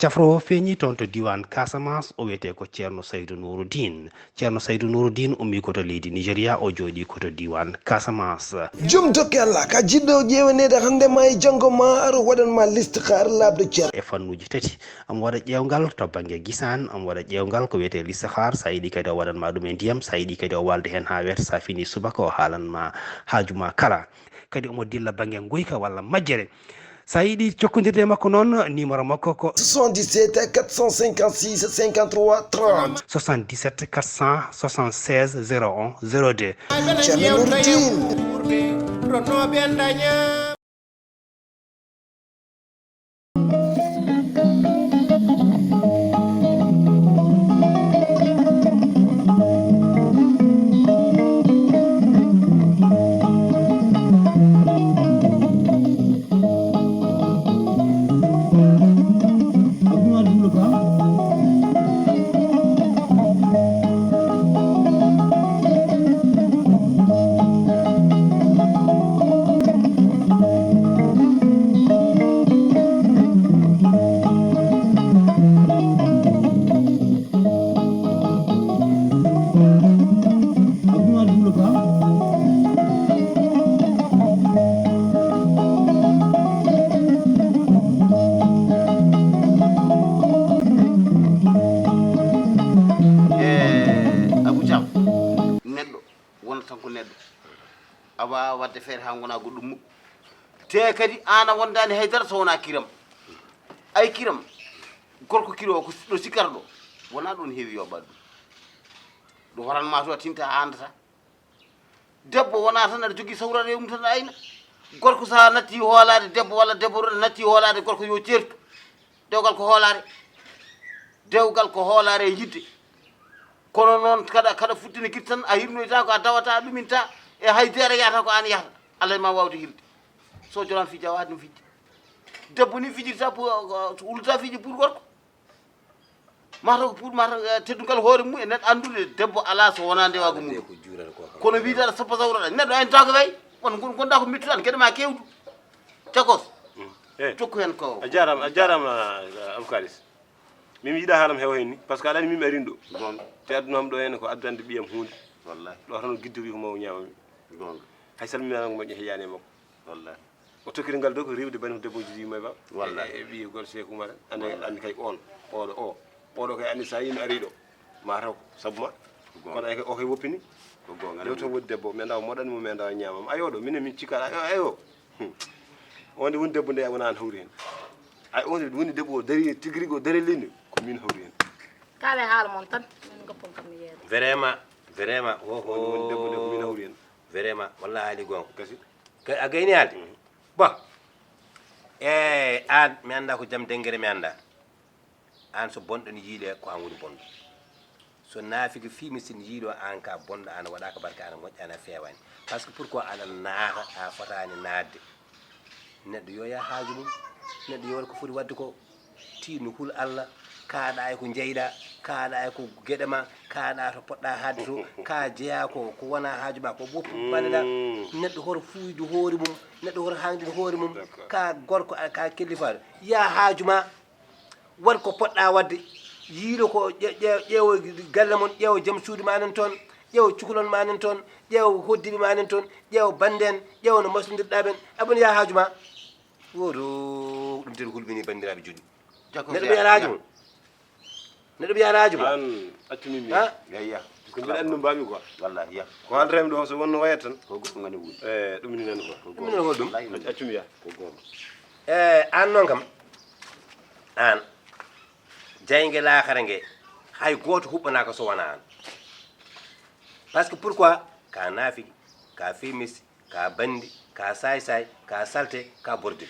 cafro feñi toon to diwan Casamance o wiyete ko ceerno Saydou Nouroudine ummi koto leydi Nigeria o jooɗi koto diwan Casamance. jom dokke Allah ka jiɗɗo ƴewanede hande ma e janggo ma aɗa waɗanma listihar labde ceerno e fannuji tati am waɗa ƴewgal to banggue guisan am waɗa ƴewgal ko wiyete listihar sa yiiɗi kadi o waɗanma ɗum e ndiyam sa yiiɗi kadi o walde hen ha weta sa fini subaka o haalanma haajuma kala kadi omo dilla banggue guyka walla majjere sa yiiɗi jokkodirde makko noon numéro makko ko 77 456 53 30 77 476 01 02 ceerno Nouroudine awa wadde feere ha gona goɗɗum mukko te kadi ana wondani haydara so wona kiram ay kiram gorko kilo o ko ɗo sikkata ɗo wona ɗon heewi yoɓɓade ɗum ɗo horanma to a tinta a andata debbo wona tan aɗa jogui sawrare mum tan ayna gorko sa natti hoolade debbo walla debbo natti hoolade gorko yo certu dewgal ko hoolare yidde kono noon kada futtini kitti tan a hirnoyta ko a dawata a ɗuminta e haydara yahata ko an yahata allah ma wawde hirde so jolan fija wade ɗum fijde debbo ni fijirta wulta fiji pour gorko mata ko pour mata teddugal hoore mum e neɗɗo andude debbo ala so wona ndewago mum kono wiitaɗa sappo sawraɗa neɗɗo ayno tawa ko wayi on gonɗa ko mittuɗan gueɗe ma kewdu cagos tokku hen ko a jarama aboukalis mimi yiiɗa haalam heewa hen ni par ce que aɗa andi mimi arini ɗo te addunam ɗo henne ko addande ɓiyam hunde wallahi ɗo tan guddori ko mawo ñamami hay salminanako moƴƴo heeƴani e makko wallahi o tokkiri ngal dow ko rewde bani ko debboji yima e baba wallahi e ɓiye gol Cheikh Oumar andi kay oɗo kay andi sa yimi ari ɗo mataw saabu ma kono ay o kay woppini ko gonga dew to wodi debbo mi anda o moɗani mo mi anda o ñamam ayo ɗo minen min cikkaɗa ayo onde woni debbo nde wona an hawri hen ay onde woni debbo o dari tigui rigui o dari leydi ko min hawri hen kala haala mon tan min goppon kam mi yeedo vraiment woni debbo nde ko min hawri hen vraiment wallahi haali gonga kasi a gayni haalde bon an mi anda ko jaam dengere mi anda an so bonɗo ne yiiɗe ko an woni bonɗo so naafiki fimi sin yiiɗo an ka bonɗo ana waɗa ko barka ana moƴƴa ana fewani par ce que pourquoi aɗa naata a fotani naatde neɗɗo yo yaa haaju mum neɗɗo yo waɗa ko foti wadde ko tinu hul Allah kaaɗa e ko jeyɗa kaaɗa e ko gueɗe ma kaaɗa to poɗɗa haadde to ka jeeya ko wona haaju ma ko woppu balleɗa neɗɗo hoto fuyde hoore mum neɗɗo hoto hangde hoore mum ka gorko ka kellifaɗo ya haaju ma waɗ ko poɗɗa wadde yiiɗo ko ƴeewo galle mon ƴeewo joom suudu ma nen toon ƴeewo cukalon ma nen toon ƴeewo hoddiɓe ma nen toon ƴeewo bande en ƴeewo no moslodirɗa ɓen aɓon ya haaju ma woto ɗum ten hulɓini bandiraɓe juɗi neɗɗo ɓiya haaju mum neɗɗo ɓiya haaju mum an accumimi yaya ko mbiɗa andi no mbami quoi wallahi ya ko haldremi ɗo so wonno wayat tan ko goɗɗo ngani wuuɗi ɗum ni nan quoi ɗum minen hoɗum accumi ya ko gonga an noon kam an jaygue laakara ngue hay goto huɓɓanaka so wona an par ce que pourquoi ka naafiki ka femisi ka bandi ka say ka salte ka borde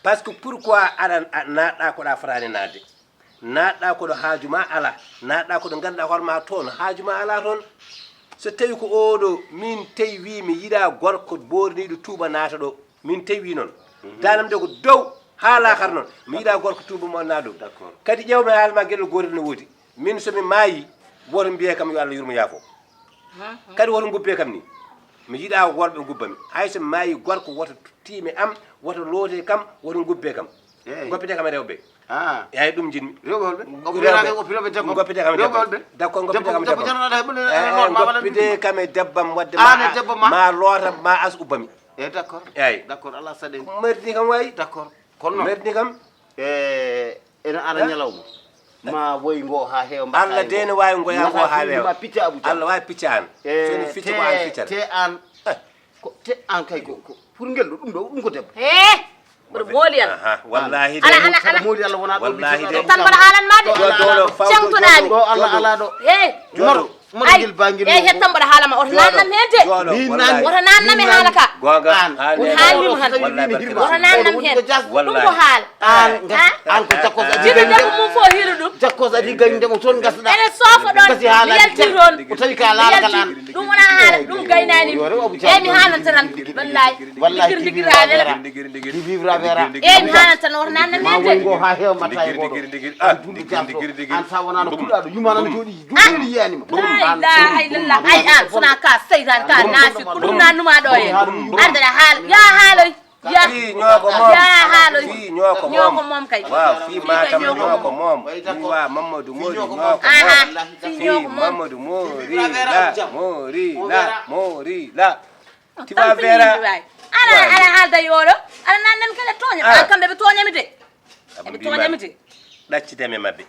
par ce que pourquoi aɗa naatɗa koɗa fotani nadde naatɗa koɗo haaju ma ala naatɗa koɗo ganduɗa hoorema toon haaju ma ala toon so tawi ko oɗo min tawi wi mi yiiɗa gorko borniɗo tuuba naata ɗo min tawi noon danam de ko dow ha lakar noon mi yiiɗa gorko tuuba mo na dow kadi ƴewmi haalma gueɗel gotel no woodi min somi maayi woto mbiye kam yo Allah yurmo yaafo kadi woto gubbe kam ni mi yiiɗa worɓe gubbami hay somi maayi gorko woto tiimi am woto loote kam woto gubbe kam goppete kam e rewɓe yayi ɗum jinmi goppiraɓe debbo goppite kam debbo d'accord goppite kam debbo goppite kam e debbam wadde ma loota ma as ubbami d'accord eyi d'accord Allah saɗen merdi kam wayi d'accord kono noon merdi kam ene ara ñalawma ma woy ngo ha heewa Allah de ne wawi ngoya ngo ha weewa ma picca abou Allah wawi picca an soni ficca ko an ficcata te an te an kay ko pour ngel ɗo ɗum ko debbo ɓuuri mooli en wallahi ala mooli Allah wona ɗo wallahi de tan mbaɗa haalan ma de cengtoɗami ɗo Allah ala ɗo joro moɗogel bangel hettan mbaɗa haalama oto nannam hen de woto nannami haala ka gonga haalima han woto nannam hen ɗum ko haala an ko jakkos jiɗo debbo mum fo hiiru ɗum jakkos adi gañdemo toon gasɗa ene soofa ɗon mi yalti toon o tawi ka laalgal an ɗum wona haala ɗum gaynani mi haalanta tan wallahi ligguirade vivra vera mi haalanta tan woto nannam ma hen woy de ngo ha heewa mbatta e goɗo an duuɓi jamto an sa wonano kuɗɗaɗo yumanano jooɗi duuɓi yiyanima la ilaha illallah ay an sona ka seytan ka nafi ko ɗum nannuma ɗo e ardeɗa haala ya haaloy ya haaloy ñoko mom kay waaw fi matam ñoko mom wa Mamadou Mori ñoko mom Mamadou Mori la ti va vera ala haalda yoɗo ala nannen kala toña an kamɓe ɓe toñami de ɓe toñami de ɗacciteme mabɓe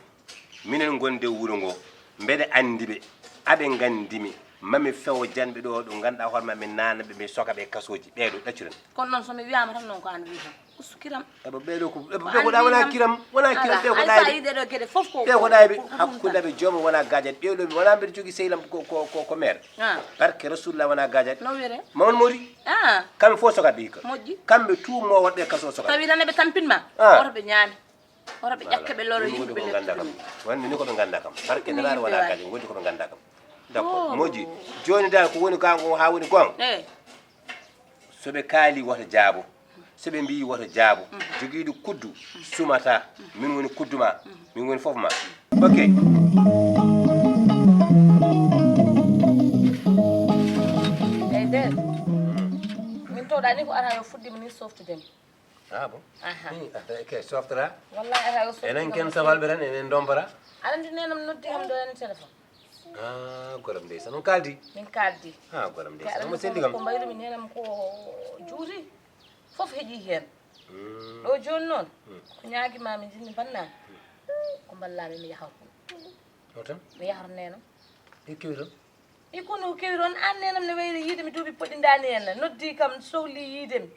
minen gonde wuuro ngo mbeɗe andiɓe aɓe gandimi mami fewo janɓe ɗo ɗo ganduɗa hoore maɓe nana ɓe mi soka ɓe kasoji ɓeɗo ɗaccuren kono noon somi wiyama tan noon ko an wi tan ustukiram eɓe ɓeɗo koɗa wona kiram ɓe koɗaɓe yiɗeɗo gueɗe foof ko ɓe koɗaɓe hakkudaɓe joomum wona gajaɗe ɓeɗo wona mbeɗa jogui sehlam ko maire barke rasulullah wona gajaɗe no wiyete Mamadou Mori kamɓe fof sokaɓe hikka moƴƴi kamɓe tout mo waɗɓe kaso soka tawi tan eɓe tampinma oto ɓe ñaami oto ɓe ƴakka ɓe loro yimɓe ɓe ganda kam wonni ni koɓe ganda kam barke nelare wona gajaɗe gondi koɓe ganda kam d'accord moƴƴi joni dal ko woni kanko ha woni gon soɓe kaali woto jaabo soɓe mbi woto jaabo joguiɗo kuddu sumata min woni kuddu ma min woni foof ma ok eyyi de min towɗa ni ko ara yo fuɗɗima ni softudemi bon ok softata wallahi ara yo softudemi enen ken safalɓe tan enen dompata aɗa andi nenam noddi kam ɗo ene téléphone goram ndeysan on kaldi min kaldi goram ndeysan mo selli kam ko mbayrumi nenam ko juuti fof heeƴi hen ɗo joni noon ko ñaguimami jinmi bannami ko ballami mi yahar o tan mi yahar nenam e kewi tan i kono kewi toon an nenam ne wayri yiide mi duuɓi poɗɗindani henna noddi kam sohli yiidemi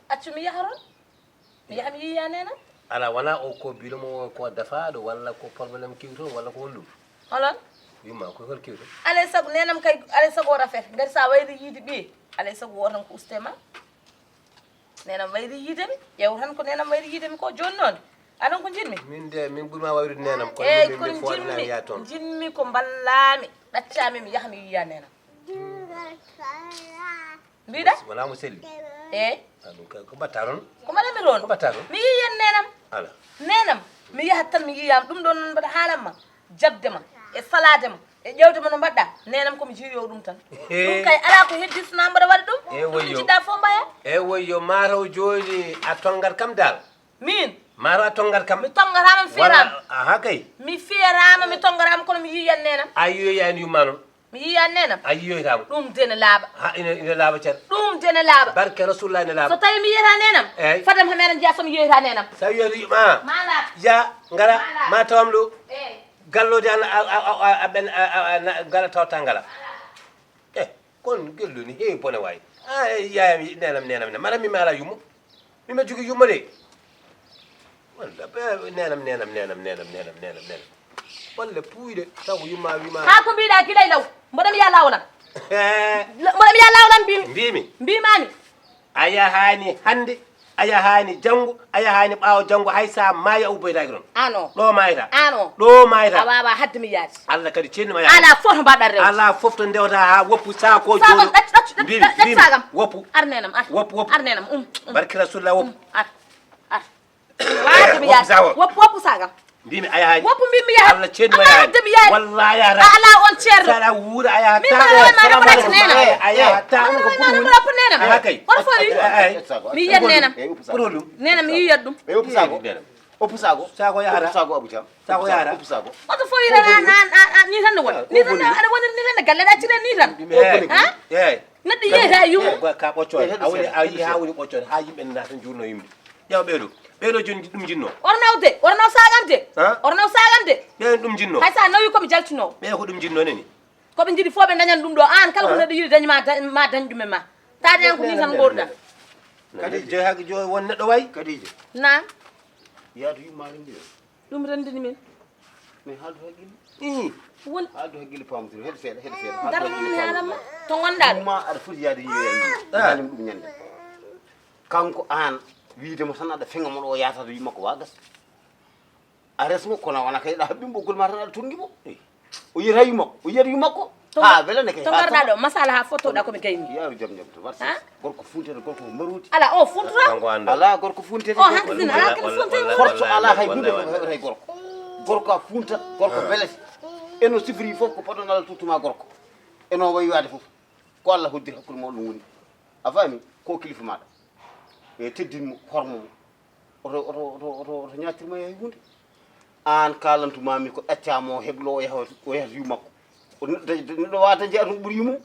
accu mi yaharon mi yaha mi yiya nenam ala wona o ko bilomo ko dafaɗo walla ko probléme kewi toon walla ko wonɗum holon wima ko hol kewi toon alay saago nenam kay alay saago o rafet gati sa wayri yiide ɓiye alay saago o tan ko ustema nenam wayri yiidemi ƴeew tan ko nenam wayri yiidemi ko joni noon aɗon ko jinmi min de min ɓurma wayrude nenam eyyi kono min foɗanami ya toon jinmi ko ballami ɗaccami mi yaha mi yiya nenam mbiɗa wona mo selli eyyi ɗum ko batta toon ko mbaɗami toon ko batta toon mi yiyan nenam ala nenam mi yahat tan mi yiyama ɗum ɗon noon mbaɗa haalanma jabdema e saladema e ƴewdema no mbaɗɗa nenam komi jiiyo ɗum tan ɗum kay ala ko heddi sona mbaɗa waɗa ɗum ɗum jiɗɗa fo mbaya e woyyo mataw joni a tongat kam dal min mataw a tongat kam mi tongatama mi fiyatama aha kay mi fiyatama mi tongatama kono mi yiyan nenam a yiyoyani yumma noon mi yiyan nenam a yiyoytama ɗum dene laaɓa ha ina laaɓa ceer ɗum dene laaɓa barke rasulullah ine laaɓa so tawi mi yiyata nenam eyyi fadam ha meɗen jeeya somi yiyoyta nenam sa yiyoyta ma ma laaɓa ya ngara ma tawam ɗo eyyi gallode an aɓen ngala tawta ngala kon gello ni heewi bone wawi yayam nenam ne mara mimi ala yummo mima jogui yummo de walla nenam walla puyde taw ko yumma wima ha ko mbiɗa guilay law mboɗomi ya lawlan mboɗomi ya lawlan mbimi mbimami a yahani hande a yahani janggo a yahani ɓaawo janggo hay sa maayi Aboubacry ɗon ano ɗo mayita ano ɗo mayita a wawa hadde mi yaade Allah kadi cennima ala fof to mbaɗɗa rewde ala fof to ndewta ha woppu sako joni ɗacci sagam woppu arnenam woppu arnenam barki rasulullah woppu ar hadde mi yaade woppu sagam mbimi a yahani woppu mbimi yaade Allah cennima yaade wallahi yahata ala on ceerno sala wuura a yahata a yahata ko woppu nenam aha kay on fowi mi yiyat nenam pour ɗum nenam mi yiyat ɗum oppu sago yahata sago abou thiam sago yahata oppu sago oto fo wirana ni tan won ni tan aɗa woni ni tan galle ɗa ciren ni tan eyyi neɗɗo yeyata yumo ka ɓoccode awoni a yi ha woni ɓoccode ha yimɓe nana tan jurno yimɓe ƴeew ɓeeɗo joni ɗum jinno ornaw sagamde ornaw sagamde ɓen ɗum jinno hay sa nawi koɓe jaltino ɓe ko ɗum jinno neni koɓe jiiɗi fo ɓe dañan ɗum ɗo an kala ko neɗɗo yiɗi dañi ma dañ ɗumen ma tade en ko ni tan gorɗa kadi joyi hak joyi won neɗɗo way kadija nam yaadu yummare ndi ɗum rendini min mais haaldu haqqille won haaldu haqqille pamtiro heɗe seeɗa dara ɗum yalamma to gonɗa ɗo ma aɗa foti yaade yiyoyalim ɗum ñande kanko an wiidemo tan aɗa feŋa moɗo o yatata wi makko wagas a resmo kono wona kay ɗa haɓɓi ɓoggol ma tan aɗa tongi mo o yiyata wi makko o yiyata wi makko ha welane kay to garɗa ɗo masala ha fotoɗa komi gayni yaru jam to warti gorko funtete gorko ko maruti ala o funtura ala gorko funtete o hankkadine ala kene funte force ala hay hunde ko heɓata gorko gorko a funtat gorko belete eno sifri fof ko poɗon ala tuttuma gorko eno wayi wade fof ko Allah hoddir hakkude mo ɗum woni a faami ko kilifa maɗa e teddinmo hormomo oto ñatirma yahay hunde an kalantumami ko ɗaccamo heblo o yahata yu makko neɗɗo wata jeeya toon ɓuuri yumum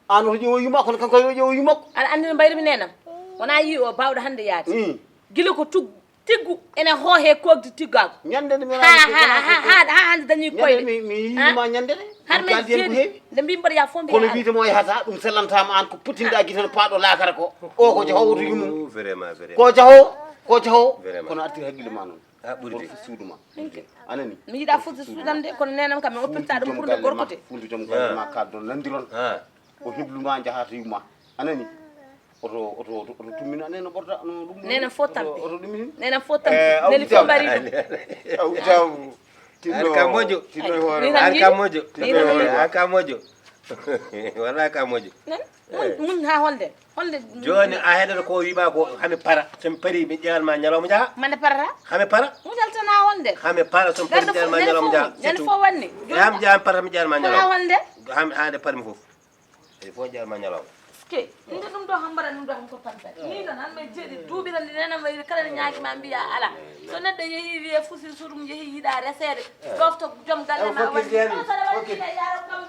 an oto ƴeewo yuma kono kanko yo ƴeewo yu makko aɗa andi no mbayrimi nenam wona yi o bawɗo hande yaade guila ko tiggu ene hoohe kokde tiggago ñande nde ha hande dañi koyɗe mi yiyima ñande ɗe harmen seedi nde mbimi mbaɗa ya fo mbiya kono wiitemo yahata ɗum sellantama an ko potinɗa guite no paaɗo laakara ko o ko jahowo to yumum vraiment ko jahowo kono artiri haqqille ma noon ɓuurde suuduma anani mi yiiɗa fodde suudande kono nenam kam mi oppirta ɗum pour nde gorkote fundu joom galle ma kaldo nandiron o hebluma jahata yumma anani oto tummina nena ɓorda no ɗum nenam fo tampi oto ɗumini nenam fo tampi neli fo mbari ɗum ka moƴo ka moƴo wala ka moƴo mun ha holde joni a heɗata ko wiima ko hami para somi pari mi ƴewanma ñalawma jaha mande parata hami para mujaltana holde hami para somi pari mi ƴewanma ñalawma jaha ñande fo wanni ham jahami para mi ƴewanma ha ñalawma holde hami hande parmi foof e fo ƴewanma ñalawma ke inde ɗum ɗo ham mbaɗa ɗum ɗo ham ko panta ni tan hanɓe jeeɗi duuɓirande nenam wayde kala ne ñaguima mbiya ala so neɗɗo yeehi wiye fusi surum yeehi yiiɗa resede ɗofto joom galle ma waɗi saɗa waɗi yaro kam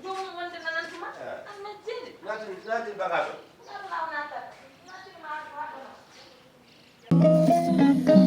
jomum wonde nanantuma hanɓe jeeɗi natin bagato natina natata natima